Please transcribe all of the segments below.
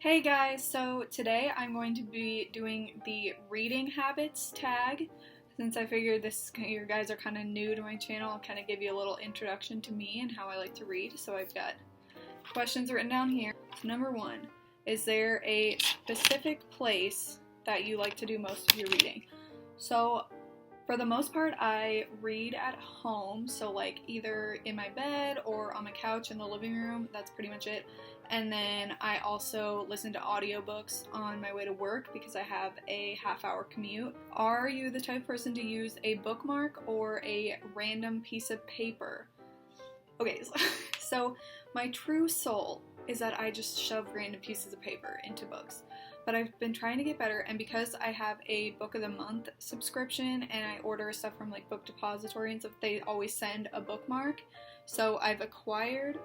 Hey guys, so today I'm going to be doing the reading habits tag. Since I figured you guys are kind of new to my channel, I'll kind of give you a little introduction to me and how I like to read. So I've got questions written down here. So number 1, is there a specific place that you like to do most of your reading? So for the most part, I read at home, so like either in my bed or on my couch in the living room. That's pretty much it. And then I also listen to audiobooks on my way to work because I have a half-hour commute. Are you the type of person to use a bookmark or a random piece of paper? Okay, so my true soul is that I just shove random pieces of paper into books. But I've been trying to get better, and because I have a book of the month subscription and I order stuff from like Book Depository and stuff, they always send a bookmark. So I've acquired,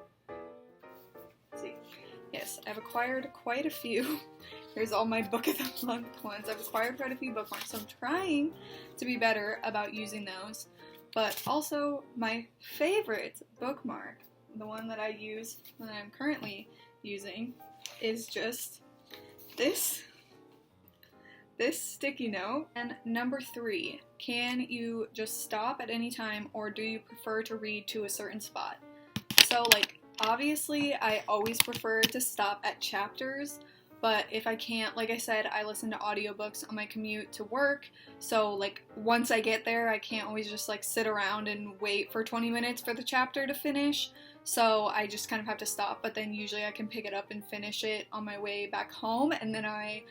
I've acquired quite a few. Here's all my book of the month ones. I've acquired quite a few bookmarks, so I'm trying to be better about using those. But also my favorite bookmark, the one that I use, that I'm currently using, is just this sticky note. And number 3, can you just stop at any time, or do you prefer to read to a certain spot? So like obviously I always prefer to stop at chapters, but if I can't, like I said, I listen to audiobooks on my commute to work, so like once I get there I can't always just like sit around and wait for 20 minutes for the chapter to finish. So I just kind of have to stop, but then usually I can pick it up and finish it on my way back home, and then I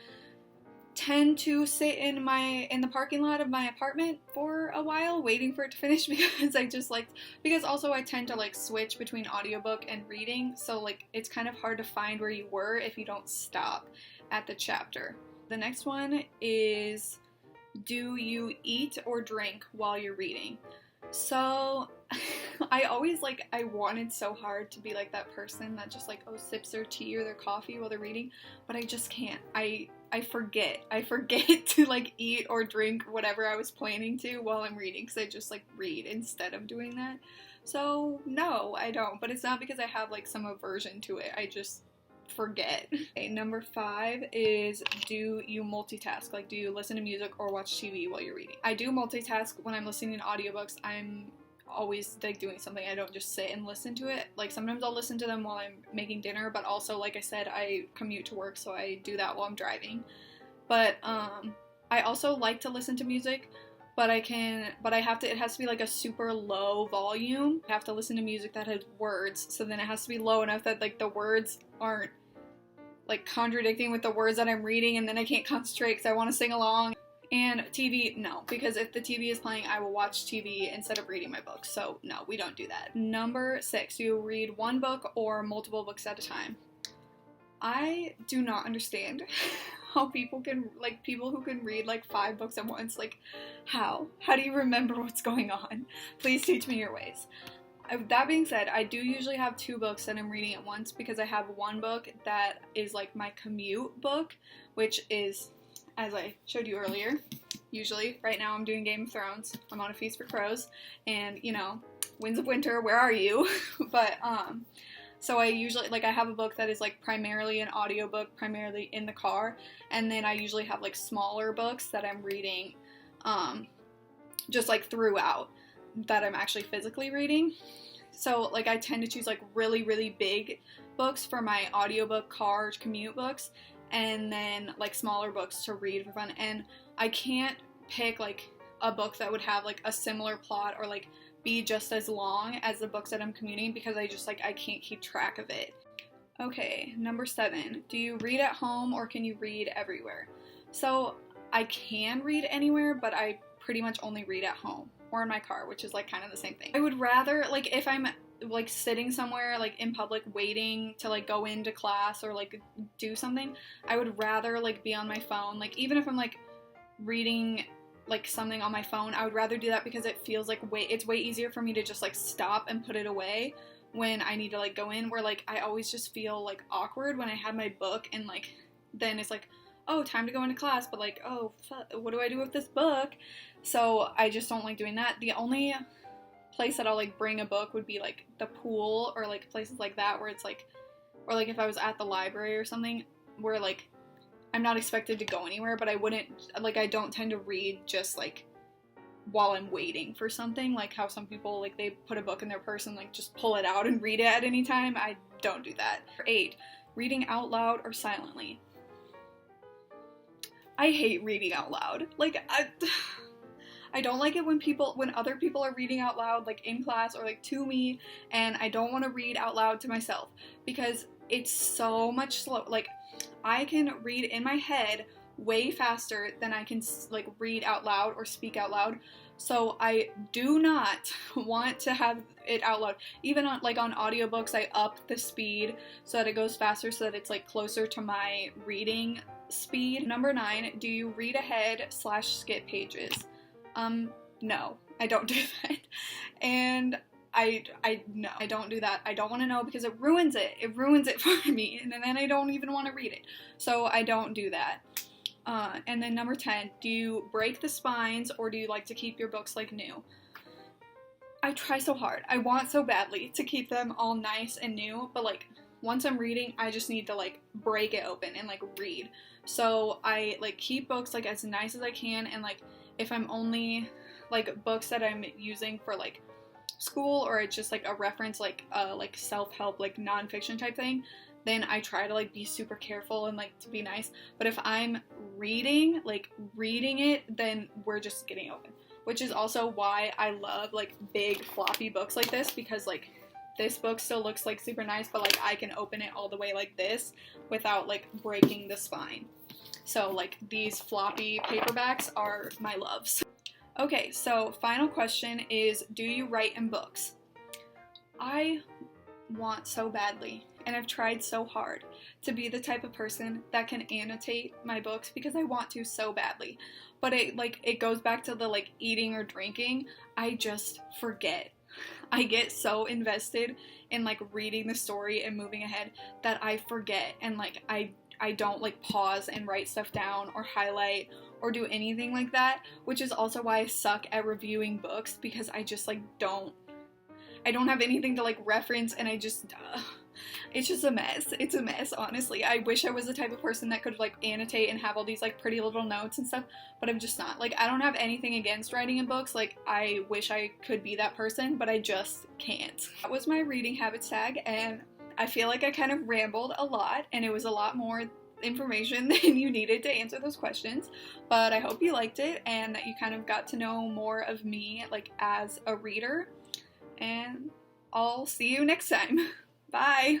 tend to sit in the parking lot of my apartment for a while waiting for it to finish because also I tend to like switch between audiobook and reading, so like it's kind of hard to find where you were if you don't stop at the chapter. The next one is, do you eat or drink while you're reading? So I wanted so hard to be like that person that just like sips their tea or their coffee while they're reading, but I just can't. I forget to like eat or drink whatever I was planning to while I'm reading, because I just like read instead of doing that. So no, I don't, but it's not because I have like some aversion to it, I just forget. Okay, number 5 is, do you multitask? Like, do you listen to music or watch TV while you're reading? I do multitask when I'm listening to audiobooks. I'm always like doing something. I don't just sit and listen to it. Like sometimes I'll listen to them while I'm making dinner, but also like I said, I commute to work, so I do that while I'm driving. But I also like to listen to music, but it has to be like a super low volume. I have to listen to music that has words, so then it has to be low enough that like the words aren't like contradicting with the words that I'm reading, and then I can't concentrate because I want to sing along. And TV, no, because if the TV is playing, I will watch TV instead of reading my books, so no, we don't do that. Number 6, you read one book or multiple books at a time. I do not understand how people who can read like 5 books at once, like how do you remember what's going on? Please teach me your ways. That being said, I do usually have 2 books that I'm reading at once, because I have one book that is like my commute book, which is, as I showed you earlier, usually right now I'm doing Game of Thrones. I'm on A Feast for Crows, and you know, Winds of Winter, where are you? But so I usually, like, I have a book that is like primarily an audiobook, primarily in the car, and then I usually have like smaller books that I'm reading just like throughout, that I'm actually physically reading. So like I tend to choose like really, really big books for my audiobook car commute books, and then like smaller books to read for fun. And I can't pick like a book that would have like a similar plot or like be just as long as the books that I'm commuting, because I can't keep track of it. Okay, number 7, do you read at home or can you read everywhere? So I can read anywhere, but I pretty much only read at home or in my car, which is like kind of the same thing. I would rather, like, if I'm like sitting somewhere like in public waiting to like go into class or like do something, I would rather like be on my phone. Like even if I'm like reading like something on my phone, I would rather do that, because it feels like it's way easier for me to just like stop and put it away when I need to like go in, where like I always just feel like awkward when I had my book and like then it's like, oh, time to go into class, but like, oh, what do I do with this book? So I just don't like doing that. The only place that I'll like bring a book would be like the pool or like places like that, where it's like, or like if I was at the library or something, where like I'm not expected to go anywhere, but I wouldn't, like, I don't tend to read just like while I'm waiting for something, like how some people, like, they put a book in their purse and like just pull it out and read it at any time. I don't do that. 8, reading out loud or silently. I hate reading out loud. Like, I don't like it when other people are reading out loud, like in class or like to me, and I don't want to read out loud to myself because it's so much slow. Like, I can read in my head way faster than I can like read out loud or speak out loud. So I do not want to have it out loud. Even on audiobooks, I up the speed so that it goes faster, so that it's like closer to my reading speed. Number 9, do you read ahead / skip pages? No, I don't do that. And no, I don't do that. I don't want to know because it ruins it. It ruins it for me, and then I don't even want to read it. So I don't do that. And then number 10, do you break the spines or do you like to keep your books like new? I try so hard. I want so badly to keep them all nice and new, but like once I'm reading, I just need to like break it open and like read. So I like keep books like as nice as I can, and like if I'm only like books that I'm using for like school or it's just like a reference, like self-help, like nonfiction type thing, then I try to like be super careful and like to be nice. But if I'm reading it, then we're just getting open. Which is also why I love like big floppy books like this, because like this book still looks like super nice, but like I can open it all the way like this without like breaking the spine. So like these floppy paperbacks are my loves. Okay, so final question is, do you write in books? I want so badly, and I've tried so hard to be the type of person that can annotate my books because I want to so badly. But it goes back to the like eating or drinking. I just forget. I get so invested in like reading the story and moving ahead that I forget, and like I don't like pause and write stuff down or highlight or do anything like that, which is also why I suck at reviewing books, because I just like I don't have anything to like reference, and I just it's just a mess. It's a mess, honestly. I wish I was the type of person that could like annotate and have all these like pretty little notes and stuff, but I'm just not. Like, I don't have anything against writing in books. Like, I wish I could be that person, but I just can't. That was my reading habits tag, and I feel like I kind of rambled a lot, and it was a lot more information than you needed to answer those questions, but I hope you liked it and that you kind of got to know more of me like as a reader, and I'll see you next time. Bye!